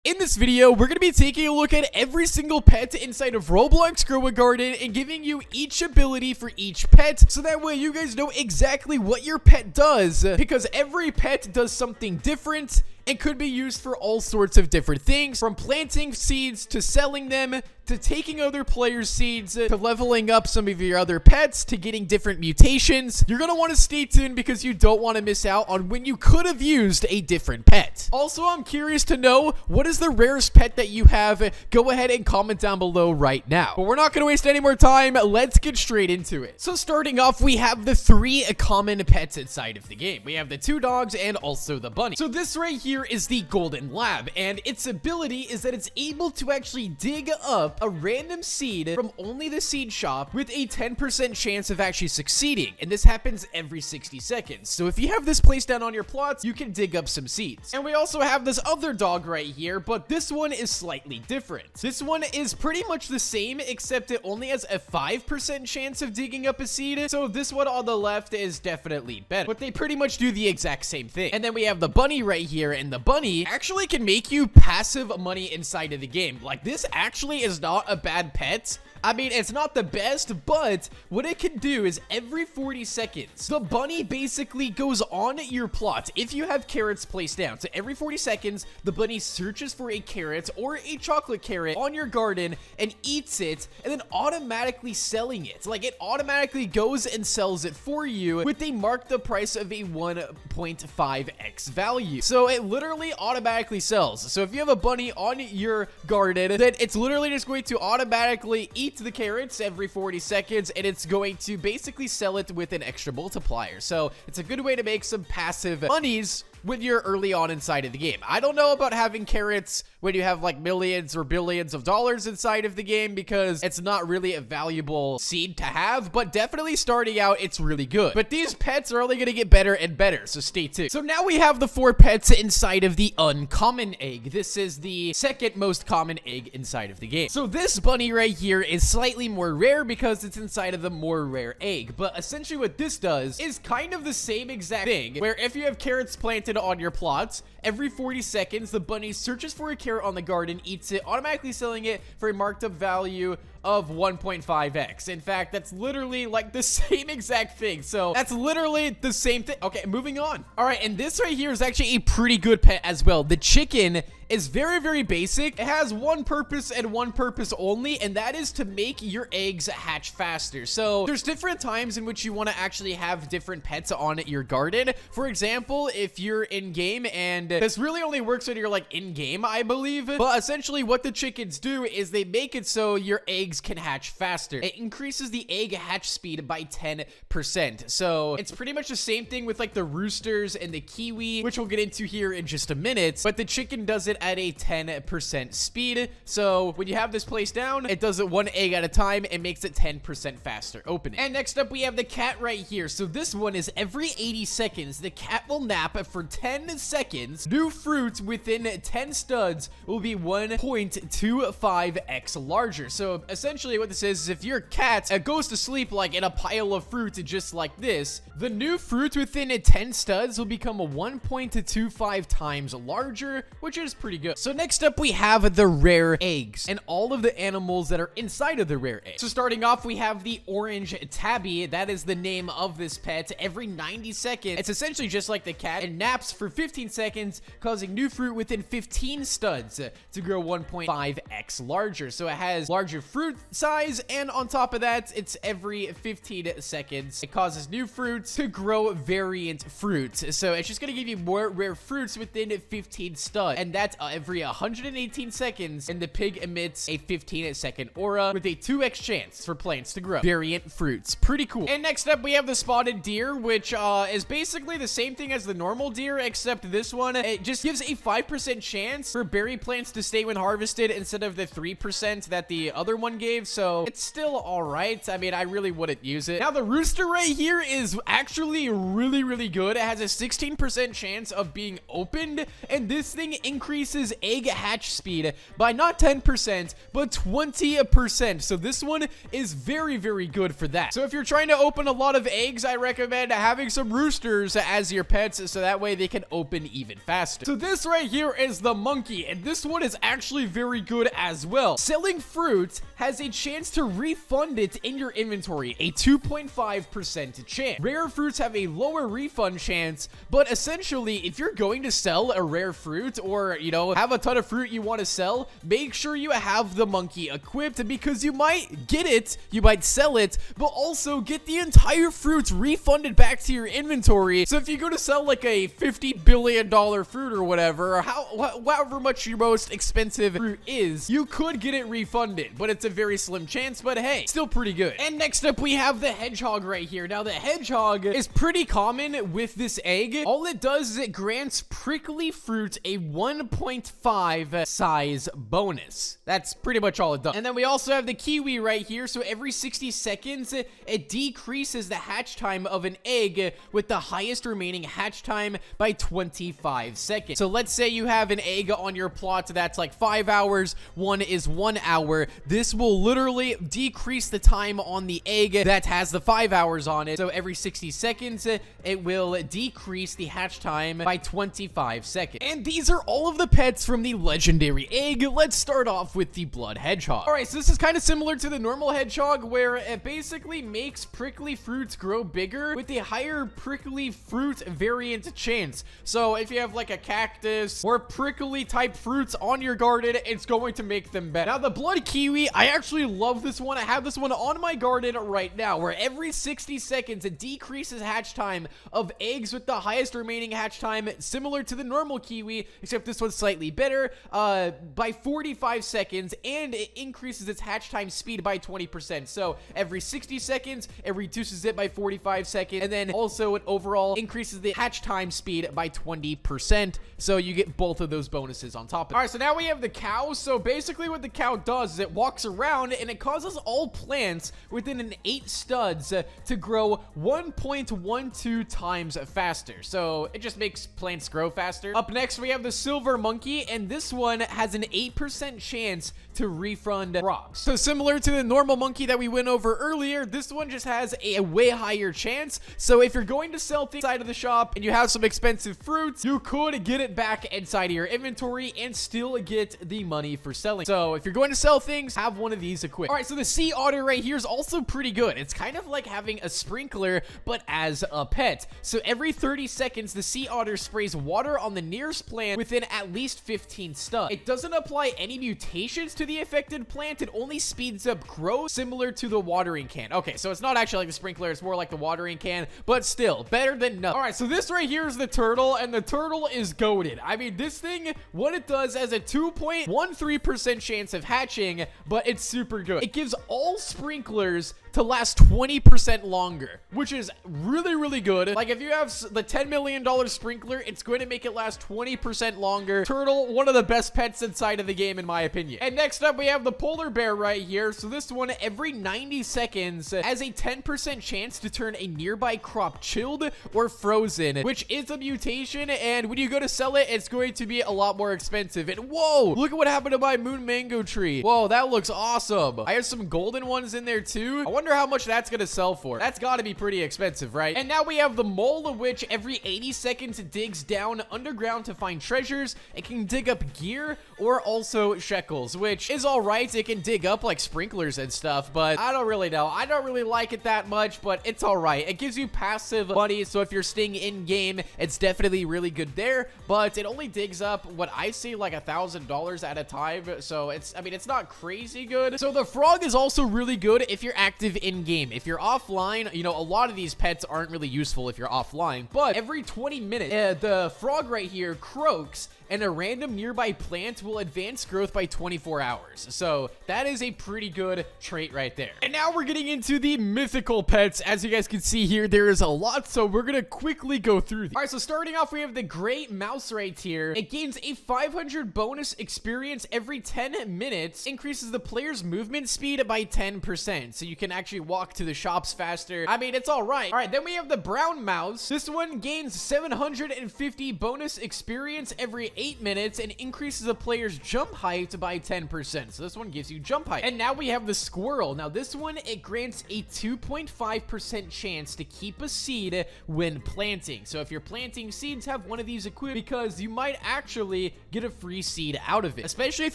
In this video, we're going to be taking a look at every single pet inside of Roblox Grow a Garden and giving you each ability for each pet, so that way you guys know exactly what your pet does, because every pet does something different and could be used for all sorts of different things, from planting seeds to selling them, to taking other players' seeds, to leveling up some of your other pets, to getting different mutations. You're going to want to stay tuned because you don't want to miss out on when you could have used a different pet. Also, I'm curious to know, what is the rarest pet that you have? Go ahead and comment down below right now. But we're not going to waste any more time. Let's get straight into it. So starting off, we have the three common pets inside of the game. We have the 2 dogs and also the bunny. So this right here is the golden lab, and its ability is that it's able to actually dig up a random seed from only the seed shop with a 10% chance of actually succeeding, and this happens every 60 seconds. So if you have this placed down on your plots, you can dig up some seeds. And we also have this other dog right here, but this one is slightly different. This one is pretty much the same, except it only has a 5% chance of digging up a seed, so this one on the left is definitely better, but they pretty much do the exact same thing. And then we have the bunny right here, and the bunny actually can make you passive money inside of the game. Like, this actually is not a bad pet. I mean, it's not the best, but what it can do is every 40 seconds, the bunny basically goes on your plot if you have carrots placed down. So every 40 seconds, the bunny searches for a carrot or a chocolate carrot on your garden and eats it, and then automatically selling it. Like, it automatically goes and sells it for you with a marked up price of a 1.5x value. So it literally automatically sells. So if you have a bunny on your garden, then it's literally just going to automatically eat the carrots every 40 seconds, and it's going to basically sell it with an extra multiplier. So it's a good way to make some passive monies when you're early on inside of the game. I don't know about having carrots when you have like millions or billions of dollars inside of the game, because it's not really a valuable seed to have, but definitely starting out, it's really good. But these pets are only going to get better and better, so stay tuned. So now we have the 4 pets inside of the uncommon egg. This is the second most common egg inside of the game. So this bunny right here is slightly more rare because it's inside of the more rare egg, but essentially what this does is kind of the same exact thing, where if you have carrots planted on your plots, every 40 seconds, the bunny searches for a carrot on the garden, eats it, automatically selling it for a marked up value of 1.5x. In fact, that's literally like the same exact thing. So that's literally the same thing. Okay, moving on. All right, and this right here is actually a pretty good pet as well. The chicken is very, very basic. It has one purpose and one purpose only, and that is to make your eggs hatch faster. So there's different times in which you want to actually have different pets on your garden. For example, if you're in game, and this really only works when you're like in game, I believe, but essentially what the chickens do is they make it so your eggs can hatch faster. It increases the egg hatch speed by 10%. So it's pretty much the same thing with like the roosters and the kiwi, which we'll get into here in just a minute, but the chicken does it at a 10% speed. So when you have this placed down, it does it 1 egg at a time and makes it 10% faster opening. And next up, we have the cat right here. So this one is every 80 seconds, the cat will nap for 10 seconds. New fruit within 10 studs will be 1.25x larger. So essentially what this is if your cat goes to sleep like in a pile of fruit just like this, the new fruit within 10 studs will become a 1.25 times larger, which is pretty good. So next up, we have the rare eggs and all of the animals that are inside of the rare egg. So starting off, we have the orange tabby. That is the name of this pet. Every 90 seconds, it's essentially just like the cat. It naps for 15 seconds, causing new fruit within 15 studs to grow 1.5x larger. So it has larger fruit size, and on top of that, it's every 15 seconds. It causes new fruits to grow variant fruit. So it's just going to give you more rare fruits within 15 studs, and that's every 118 seconds, and the pig emits a 15-second aura with a 2x chance for plants to grow variant fruits. Pretty cool. And next up, we have the spotted deer, which is basically the same thing as the normal deer, except this one, it just gives a 5% chance for berry plants to stay when harvested instead of the 3% that the other one gave, so it's still all right. I mean, I really wouldn't use it. Now, the rooster right here is actually really, really good. It has a 16% chance of being opened, and this thing increases egg hatch speed by not 10%, but 20%. So this one is very, very good for that. So if you're trying to open a lot of eggs, I recommend having some roosters as your pets, so that way they can open even faster. So this right here is the monkey, and this one is actually very good as well. Selling fruit has a chance to refund it in your inventory, a 2.5% chance. Rare fruits have a lower refund chance, but essentially, if you're going to sell a rare fruit or, you know, have a ton of fruit you want to sell, make sure you have the monkey equipped, because you might get it, you might sell it, but also get the entire fruit refunded back to your inventory. So if you go to sell like a $50 billion fruit or whatever, or however much your most expensive fruit is, you could get it refunded, but it's a very slim chance, but hey, still pretty good. And next up, we have the hedgehog right here. Now, the hedgehog is pretty common with this egg. All it does is it grants prickly fruit a 1.5 size bonus. That's pretty much all it does. And then we also have the kiwi right here. So every 60 seconds, it decreases the hatch time of an egg with the highest remaining hatch time by 25 seconds. So let's say you have an egg on your plot that's like 5 hours, one is 1 hour. This will literally decrease the time on the egg that has the 5 hours on it. So every 60 seconds, it will decrease the hatch time by 25 seconds. And these are all of the pets from the legendary egg. Let's start off with the blood hedgehog. All right, so this is kind of similar to the normal hedgehog, where it basically makes prickly fruits grow bigger with a higher prickly fruit variant chance. So if you have like a cactus or prickly type fruits on your garden, it's going to make them better. Now, the blood kiwi, I actually love this one. I have this one on my garden right now, where every 60 seconds it decreases hatch time of eggs with the highest remaining hatch time, similar to the normal kiwi, except this one's slightly better, by 45 seconds, and it increases its hatch time speed by 20%. So every 60 seconds, it reduces it by 45 seconds, and then also it overall increases the hatch time speed by 20%. So you get both of those bonuses on top of it. All right, so now we have the cow. So basically what the cow does is it walks around and it causes all plants within an 8 studs to grow 1.12 times faster. So it just makes plants grow faster. Up next, we have the silver monkey, and this one has an 8% chance to refund crops. So similar to the normal monkey that we went over earlier, this one just has a way higher chance. So if you're going to sell things inside of the shop and you have some expensive fruits, you could get it back inside of your inventory and still get the money for selling. So if you're going to sell things, have one of these equipped. All right, so the sea otter right here is also pretty good. It's kind of like having a sprinkler, but as a pet. So every 30 seconds, the sea otter sprays water on the nearest plant within at least 15 studs. It doesn't apply any mutations to the affected plant. It only speeds up growth, similar to the watering can. Okay, so it's not actually like the sprinkler, it's more like the watering can, but still better than nothing. All right, so this right here is the turtle, and the turtle is goated. I mean, this thing, what it does has a 2.13% chance of hatching, but it's super good. It gives all sprinklers to last 20% longer, which is really, really good. Like, if you have the $10 million sprinkler, it's going to make it last 20% longer. Turtle, one of the best pets inside of the game, in my opinion. And next up, we have the polar bear right here. So this one, every 90 seconds, has a 10% chance to turn a nearby crop chilled or frozen, which is a mutation, and when you go to sell it, it's going to be a lot more expensive. And whoa, look at what happened to my moon mango tree. Whoa, that looks awesome. I have some golden ones in there too. I wonder how much that's gonna sell for. That's gotta be pretty expensive, right? And now we have the mole, which every 80 seconds digs down underground to find treasures. It can dig up gear or also shekels, which is all right. It can dig up like sprinklers and stuff, but I don't really know. I don't really like it that much, but it's all right. It gives you passive money, so if you're staying in game, it's definitely really good there, but it only digs up what I see like $1,000 at a time, so it's, I mean, it's not crazy good. So the frog is also really good if you're active in game. If you're offline, you know, a lot of these pets aren't really useful if you're offline, but every 20 minutes, the frog right here croaks, and a random nearby plant will will advance growth by 24 hours. So that is a pretty good trait right there. And now we're getting into the mythical pets. As you guys can see here, there is a lot, so we're gonna quickly go through these. All right, so starting off, we have the gray mouse right here. It gains a 500 bonus experience every 10 minutes, increases the player's movement speed by 10%, so you can actually walk to the shops faster. I mean, it's all right. All right, then we have the brown mouse. This one gains 750 bonus experience every 8 minutes and increases the player's jump height by 10%. So this one gives you jump height. And now we have the squirrel. Now this one, it grants a 2.5% chance to keep a seed when planting. So if you're planting seeds, have one of these equipped because you might actually get a free seed out of it. Especially if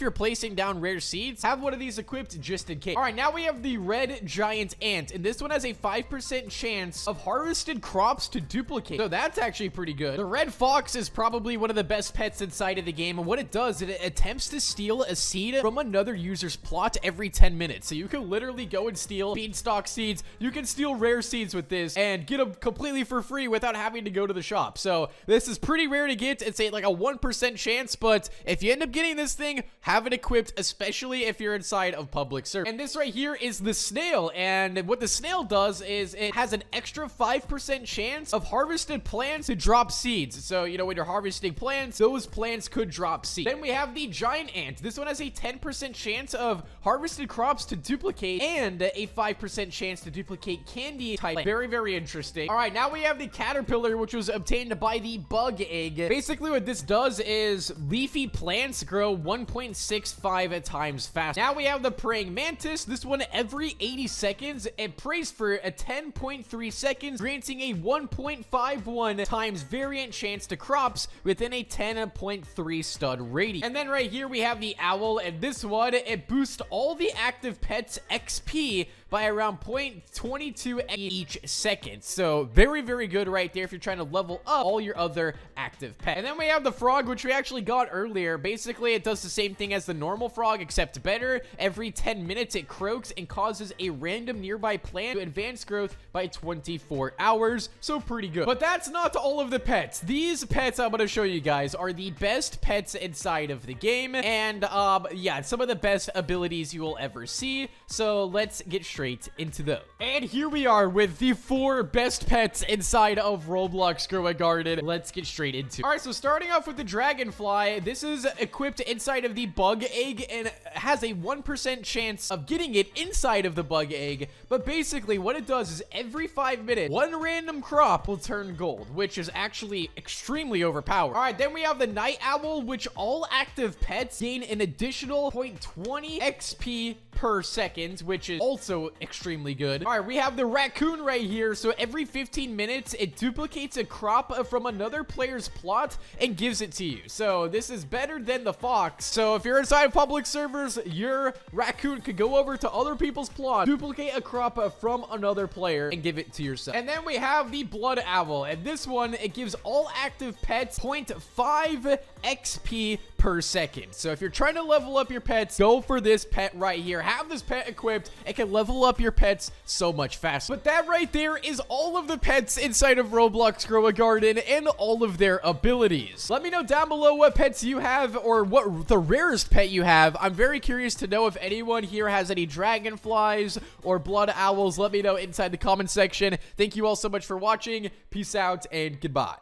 you're placing down rare seeds, have one of these equipped just in case. All right, now we have the red giant ant, and this one has a 5% chance of harvested crops to duplicate. So that's actually pretty good. The red fox is probably one of the best pets inside of the game, and what it does, it attempts to steal a seed from another user's plot every 10 minutes. So you can literally go and steal beanstalk seeds. You can steal rare seeds with this and get them completely for free without having to go to the shop. So this is pretty rare to get. It's like a 1% chance, but if you end up getting this thing, have it equipped, especially if you're inside of public server. And this right here is the snail, and what the snail does is it has an extra 5% chance of harvested plants to drop seeds. So, you know, when you're harvesting plants, those plants could drop seeds. Then we have the giant ant. This one has a 10% chance of harvested crops to duplicate and a 5% chance to duplicate candy type. Very, very interesting. All right, now we have the caterpillar, which was obtained by the bug egg. Basically, what this does is leafy plants grow 1.65 times faster. Now we have the praying mantis. This one, every 80 seconds, it prays for a 10.3 seconds, granting a 1.51 times variant chance to crops within a 10.3 stud radius. And then right here we have the owl, and this one, it boosts all the active pets XP by around 0.22 each second. So very, very good right there if you're trying to level up all your other active pets. And then we have the frog, which we actually got earlier. Basically, it does the same thing as the normal frog, except better. Every 10 minutes, it croaks and causes a random nearby plant to advance growth by 24 hours. So pretty good. But that's not all of the pets. These pets I'm going to show you guys are the best pets inside of the game. And yeah, some of the best abilities you will ever see. So let's get straight into those. And here we are with the 4 best pets inside of Roblox Grow a Garden. Let's get straight into it. All right, so starting off with the dragonfly, this is equipped inside of the bug egg and has a 1% chance of getting it inside of the bug egg. But basically what it does is every 5 minutes, one random crop will turn gold, which is actually extremely overpowered. All right, then we have the night owl, which all active pets gain an additional 0.20 XP per second, which is also extremely good. All right, we have the raccoon right here. So every 15 minutes, it duplicates a crop from another player's plot and gives it to you. So this is better than the fox. So if you're inside public servers, your raccoon could go over to other people's plot, duplicate a crop from another player, and give it to yourself. And then we have the blood owl, and this one, it gives all active pets 0.5 XP per second. So if you're trying to level up your pets, go for this pet right here. Have this pet equipped. It can level up your pets so much faster. But that right there is all of the pets inside of Roblox Grow a Garden and all of their abilities. Let me know down below what pets you have or what the rarest pet you have. I'm very curious to know if anyone here has any dragonflies or blood owls. Let me know inside the comment section. Thank you all so much for watching. Peace out and goodbye.